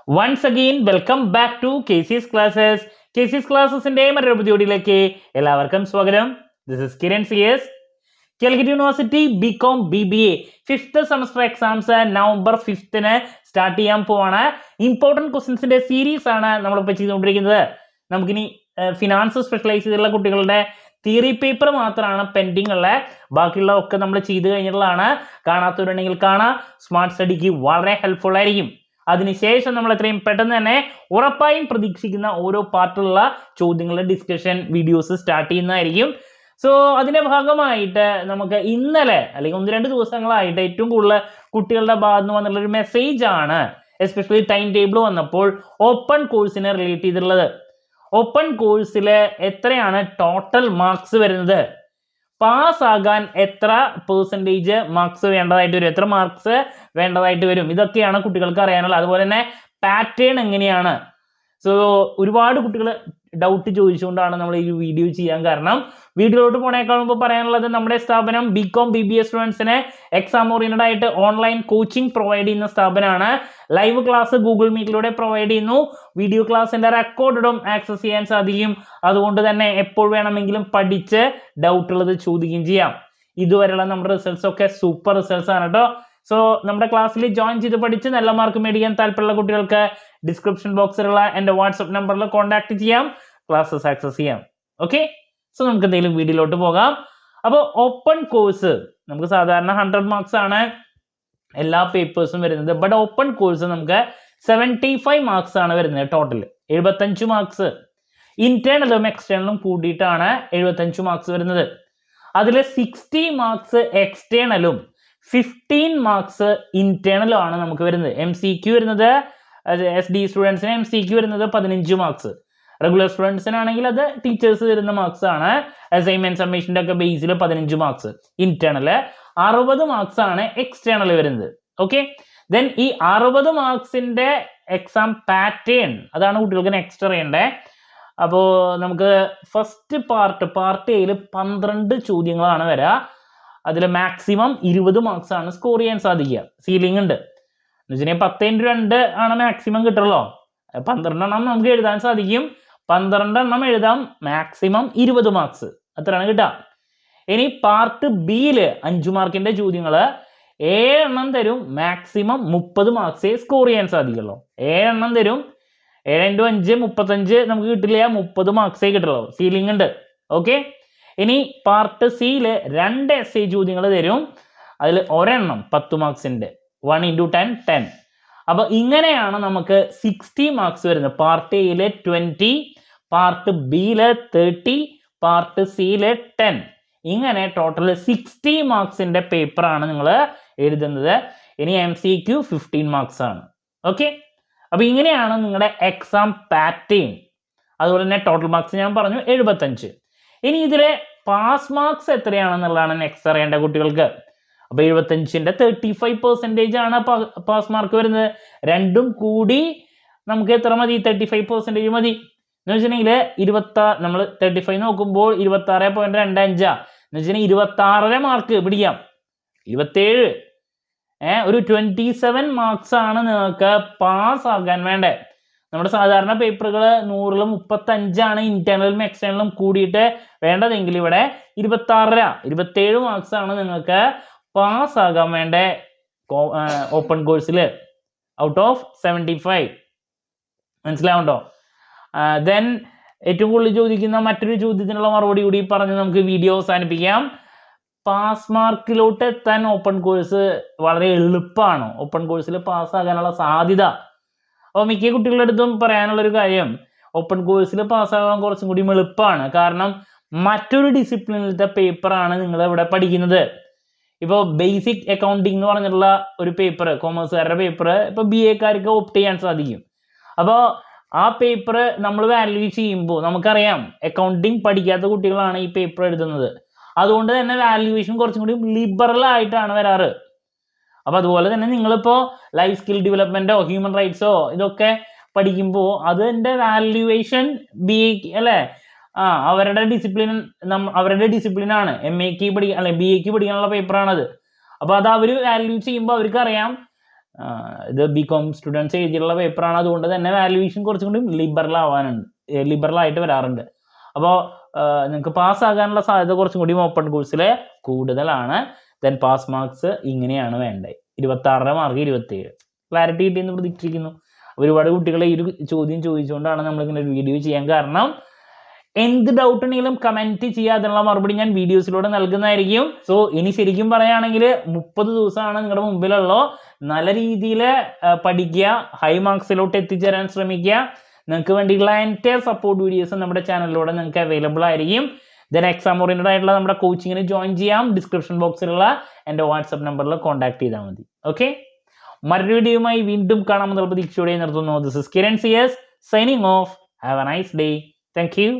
Once again, welcome back to KC's Classes. KC's Classesന്റെ മറ്റൊരു വീഡിയോയിലേക്ക് എല്ലാവർക്കും സ്വാഗതം. This is Kiran CS. Calicut university B Com BBA 5th semester exams November 5th start ചെയ്യാൻ പോവാണ്. Important ക്വസ്റ്റ്യൻസിന്റെ series ആണ് നമ്മളിപ്പോൾ ചെയ്തുകൊണ്ടിരിക്കുന്നത്. നമുക്കിനി ഫിനാൻസ് സ്പെഷ്യലൈസ് ചെയ്തിട്ടുള്ള കുട്ടികളുടെ തിയറി പേപ്പർ മാത്രമാണ് പെൻഡിങ് ഉള്ളത്. ബാക്കിയുള്ളതൊക്കെ നമ്മൾ ചെയ്ത് കഴിഞ്ഞിട്ടുള്ളതാണ്. കാണാത്തവരുണ്ടെങ്കിൽ കാണാം. സ്മാർട്ട് സ്റ്റഡിക്ക് വളരെ ഹെൽപ്ഫുൾ ആയിരിക്കും. അതിനുശേഷം നമ്മൾ എത്രയും പെട്ടെന്ന് തന്നെ ഉറപ്പായും പ്രതീക്ഷിക്കുന്ന ഓരോ പാർട്ടിലുള്ള ചോദ്യങ്ങളുടെ ഡിസ്കഷൻ വീഡിയോസ് സ്റ്റാർട്ട് ചെയ്യുന്നതായിരിക്കും. സോ അതിന്റെ ഭാഗമായിട്ട് നമുക്ക് ഇന്നലെ അല്ലെങ്കിൽ 1-2 ദിവസങ്ങളായിട്ട് ഏറ്റവും കൂടുതൽ കുട്ടികളുടെ ഭാഗത്ത് നിന്ന് വന്നിട്ടുള്ള ഒരു മെസ്സേജ് ആണ്, എസ്പെഷ്യലി ടൈം ടേബിൾ വന്നപ്പോൾ ഓപ്പൺ കോഴ്സിനെ റിലേറ്റ് ചെയ്തിട്ടുള്ളത്. ഓപ്പൺ കോഴ്സിൽ എത്രയാണ് ടോട്ടൽ മാർക്സ് വരുന്നത്, പാസ് ആകാൻ എത്ര പെർസെൻറ്റേജ് മാർക്സ് വേണ്ടതായിട്ട് വരും, എത്ര മാർക്സ് വേണ്ടതായിട്ട് വരും, ഇതൊക്കെയാണ് കുട്ടികൾക്ക് അറിയാനുള്ളത്. അതുപോലെ തന്നെ പാറ്റേൺ എങ്ങനെയാണ്. സോ ഒരുപാട് കുട്ടികൾ ഡൗട്ട് ചോദിച്ചുകൊണ്ടാണ് നമ്മൾ ഈ വീഡിയോ ചെയ്യാൻ കാരണം. വീഡിയോയിലോട്ട് പോണേക്കാൾ മുമ്പ് പറയാനുള്ളത്, നമ്മുടെ സ്ഥാപനം ബികോം BBA സ്റ്റുഡൻസിന് എക്സാം ഓറിയന്റഡ് ആയിട്ട് ഓൺലൈൻ കോച്ചിങ് പ്രൊവൈഡ് ചെയ്യുന്ന സ്ഥാപനമാണ്. ലൈവ് ക്ലാസ് ഗൂഗിൾ മീറ്റിലൂടെ പ്രൊവൈഡ് ചെയ്യുന്നു. വീഡിയോ ക്ലാസ്സിന്റെ റെക്കോർഡും ആക്സസ് ചെയ്യാൻ സാധിക്കും. അതുകൊണ്ട് തന്നെ എപ്പോൾ വേണമെങ്കിലും പഠിച്ച് ഡൗട്ട് ഉള്ളത് ചോദിക്കുകയും ചെയ്യാം. ഇതുവരെയുള്ള നമ്മുടെ റിസൾട്ട്സ് ഒക്കെ സൂപ്പർ റിസൾട്ട്സ് ആണ് കേട്ടോ. സോ നമ്മുടെ ക്ലാസ്സിൽ ജോയിൻ ചെയ്ത് പഠിച്ച് നല്ല മാർക്ക് മേടിക്കാൻ താല്പര്യമുള്ള കുട്ടികൾക്ക് ഡിസ്ക്രിപ്ഷൻ ബോക്സിലുള്ള എൻ്റെ വാട്സപ്പ് നമ്പറിൽ കോൺടാക്ട് ചെയ്യാം, ക്ലാസ്സസ് ആക്സസ് ചെയ്യാം. ഓക്കെ, സോ നമുക്ക് എന്തെങ്കിലും വീഡിയോയിലോട്ട് പോകാം. അപ്പോൾ ഓപ്പൺ കോഴ്സ് നമുക്ക് സാധാരണ 100 മാർക്സ് ആണ് എല്ലാ പേപ്പേഴ്സും വരുന്നത്. ബട്ട് ഓപ്പൺ കോഴ്സ് നമുക്ക് 75 മാർക്സ് ആണ് വരുന്നത്. ടോട്ടൽ 75 മാർക്സ് ഇന്റേണലും എക്സ്റ്റേണലും കൂടിയിട്ടാണ് 75 മാർക്സ് വരുന്നത്. അതിൽ 60 മാർക്സ് എക്സ്റ്റേണലും 15 മാർക്സ് ഇന്റേണലും ആണ് നമുക്ക് വരുന്നത്. MCQ വരുന്നത് SD സ്റ്റുഡൻസിന് MCQ വരുന്നത് 15 മാർക്സ്. റെഗുലർ സ്റ്റുഡൻസിനാണെങ്കിൽ അത് ടീച്ചേഴ്സ് തരുന്ന മാർക്സ് ആണ്. അസൈൻമെന്റ് സബ്മിഷന്റെ ഒക്കെ ബേസിൽ 15 മാർക്സ് ഇന്റേണല്, 60 മാർക്സ് ആണ് എക്സ്റ്റേണൽ വരുന്നത്. ഓക്കെ, ദെൻ ഈ 60 മാർക്സിന്റെ എക്സാം പാറ്റേൺ അതാണ് കുട്ടികൾക്ക് നെക്സ്റ്റ് അറിയണ്ടേ. അപ്പോൾ നമുക്ക് ഫസ്റ്റ് പാർട്ട് എയിൽ 12 ചോദ്യങ്ങളാണ് വരിക. അതിൽ മാക്സിമം 20 മാർക്സ് ആണ് സ്കോർ ചെയ്യാൻ സാധിക്കുക. സീലിംഗ് ഉണ്ട് എന്ന് വെച്ചിട്ടുണ്ടെങ്കിൽ 10x2 ആണ് മാക്സിമം കിട്ടുള്ളൂ. 12 എണ്ണം നമുക്ക് എഴുതാൻ സാധിക്കും. 12 എണ്ണം എഴുതാം, മാക്സിമം 20 മാർക്സ് അത്രയാണ് കിട്ടുക. ഇനി പാർട്ട് ബിയില് 5 മാർക്കിന്റെ ചോദ്യങ്ങൾ 7 എണ്ണം തരും, മാക്സിമം 30 മാർക്സേ സ്കോർ ചെയ്യാൻ സാധിക്കുള്ളൂ. 7 എണ്ണം തരും, 7 × 5 35 നമുക്ക് കിട്ടില്ല, 30 മാർക്സേ കിട്ടുള്ളൂ. സീലിംഗ് ഉണ്ട്. ഓക്കെ, ഇനി പാർട്ട് സിയില് 2 essay ചോദ്യങ്ങൾ തരും. അതിൽ ഒരെണ്ണം 10 മാർക്സിന്റെ 1 × 10 10. അപ്പൊ ഇങ്ങനെയാണ് നമുക്ക് 60 മാർക്സ് വരുന്നത്. പാർട്ട് എയില് 20, പാർട്ട് ബിയില് 30, പാർട്ട് സിയില് 10. ഇങ്ങനെ ടോട്ടൽ 60 മാർക്സിന്റെ പേപ്പറാണ് നിങ്ങൾ എഴുതുന്നത്. ഇനി MCQ 15 മാർക്സ് ആണ്. ഓക്കെ, അപ്പൊ ഇങ്ങനെയാണ് നിങ്ങളുടെ എക്സാം പാറ്റേൺ. അതുപോലെ തന്നെ ടോട്ടൽ മാർക്സ് ഞാൻ പറഞ്ഞു 75. ഇനി ഇതിലെ പാസ് മാർക്സ് എത്രയാണെന്നുള്ളതാണ് നെക്സ്റ്റ് അറിയേണ്ട കുട്ടികൾക്ക്. അപ്പൊ 75ന്റെ 35% ആണ് പാസ് മാർക്ക് വരുന്നത്. രണ്ടും കൂടി നമുക്ക് എത്ര മതി? 35% മതി. എന്ന് വെച്ചിട്ടുണ്ടെങ്കിൽ നമ്മൾ 35 നോക്കുമ്പോൾ 26.25 എന്ന് വെച്ചിട്ടുണ്ടെങ്കിൽ 26.5 മാർക്ക് പിടിക്കാം. 27 ഒരു 27 മാർക്സ് ആണ് നിങ്ങൾക്ക് പാസ് ആകാൻ വേണ്ടേ. നമ്മുടെ സാധാരണ പേപ്പറുകൾ 100-ൽ 35 ഇന്റേണലും എക്സ്റ്റേണലും കൂടിയിട്ട് വേണ്ടതെങ്കിൽ ഇവിടെ 27 മാർക്സ് ആണ് നിങ്ങൾക്ക് പാസ് ആകാൻ വേണ്ടേ ഓപ്പൺ കോഴ്സിൽ ഔട്ട് ഓഫ് 75. മനസ്സിലാവുണ്ടോ? ദെൻ ഏറ്റവും കൂടുതൽ ചോദിക്കുന്ന മറ്റൊരു ചോദ്യത്തിനുള്ള മറുപടി കൂടി പറഞ്ഞ് നമുക്ക് വീഡിയോ അവസാനിപ്പിക്കാം. പാസ് മാർക്കിലോട്ട് എത്താൻ ഓപ്പൺ കോഴ്സ് വളരെ എളുപ്പമാണ്. ഓപ്പൺ കോഴ്സിൽ പാസ്സാകാനുള്ള സാധ്യത. അപ്പോൾ മിക്ക കുട്ടികളുടെ അടുത്തും പറയാനുള്ളൊരു കാര്യം, ഓപ്പൺ കോഴ്സിൽ പാസ്സാകാൻ കുറച്ചും കൂടി എളുപ്പമാണ്. കാരണം മറ്റൊരു ഡിസിപ്ലിനിലത്തെ പേപ്പറാണ് നിങ്ങൾ ഇവിടെ പഠിക്കുന്നത്. ഇപ്പോൾ ബേസിക് അക്കൗണ്ടിങ് എന്ന് പറഞ്ഞിട്ടുള്ള ഒരു പേപ്പർ, കോമേഴ്സുകാരുടെ പേപ്പർ ഇപ്പോൾ BA-ക്കാർക്ക് ഓപ്റ്റ് ചെയ്യാൻ സാധിക്കും. അപ്പോൾ ആ പേപ്പർ നമ്മൾ വാല്യൂ ചെയ്യുമ്പോൾ നമുക്കറിയാം അക്കൗണ്ടിങ് പഠിക്കാത്ത കുട്ടികളാണ് ഈ പേപ്പർ എഴുതുന്നത്. അതുകൊണ്ട് തന്നെ വാല്യുവേഷൻ കുറച്ചും കൂടി ലിബറൽ ആയിട്ടാണ് വരാറ്. അപ്പൊ അതുപോലെ തന്നെ നിങ്ങളിപ്പോ ലൈഫ് സ്കിൽ ഡെവലപ്മെന്റോ ഹ്യൂമൻ റൈറ്റ്സോ ഇതൊക്കെ പഠിക്കുമ്പോൾ അതിന്റെ വാല്യുവേഷൻ അല്ലെ അവരുടെ ഡിസിപ്ലിനാണ്. MA-ക്ക് BA-ക്ക് പഠിക്കാനുള്ള പേപ്പറാണത്. അപ്പൊ അത് അവർ വാല്യൂ ചെയ്യുമ്പോൾ അവർക്ക് അറിയാം ഇത് ബികോം സ്റ്റുഡൻസ് എഴുതിയുള്ള പേപ്പറാണ്, അതുകൊണ്ട് തന്നെ വാല്യുവേഷൻ കുറച്ചും കൂടി ലിബറലായിട്ട് വരാറുണ്ട്. അപ്പോൾ നിങ്ങൾക്ക് പാസ്സാകാനുള്ള സാധ്യത കുറച്ചും കൂടി ഓപ്പൺ കോഴ്സിൽ കൂടുതലാണ്. ദെൻ പാസ് മാർക്സ് ഇങ്ങനെയാണ് വേണ്ടത്, 26 മാർക്ക് 27. ക്ലാരിറ്റി കിട്ടിയെന്ന് പ്രതീക്ഷിക്കുന്നു. ഒരുപാട് കുട്ടികളെ ഈ ഒരു ചോദ്യം ചോദിച്ചുകൊണ്ടാണ് നമ്മളിങ്ങനെ ഒരു വീഡിയോ ചെയ്യാൻ കാരണം. എന്ത് ഡൗട്ട് ഉണ്ടെങ്കിലും കമൻറ്റ് ചെയ്യുക, അതിനുള്ള മറുപടി ഞാൻ വീഡിയോസിലൂടെ നൽകുന്നതായിരിക്കും. സോ ഇനി ശരിക്കും പറയുകയാണെങ്കിൽ 30 ദിവസമാണ് നിങ്ങളുടെ മുമ്പിലുള്ളൂ. നല്ല രീതിയിൽ പഠിക്കുക, ഹൈ മാർക്സിലോട്ട് എത്തിച്ചേരാൻ ശ്രമിക്കുക. നിങ്ങൾക്ക് വേണ്ടിയിട്ടുള്ള എൻ്റെ സപ്പോർട്ട് വീഡിയോസ് നമ്മുടെ ചാനലിലൂടെ നിങ്ങൾക്ക് അവൈലബിൾ ആയിരിക്കും. ദെൻ എക്സാം ഓറിയൻറ്റഡ് ആയിട്ടുള്ള നമ്മുടെ കോച്ചിങ്ങിന് ജോയിൻ ചെയ്യാം. ഡിസ്ക്രിപ്ഷൻ ബോക്സിലുള്ള എൻ്റെ വാട്സപ്പ് നമ്പറിൽ കോൺടാക്ട് ചെയ്താൽ മതി. ഓക്കെ, മറ്റൊരു വീഡിയോയുമായി വീണ്ടും കാണാമെന്നുള്ള പ്രതീക്ഷയോടെ നിർത്തുന്നു. This is Kiran CS signing off. Have a nice day. Thank U.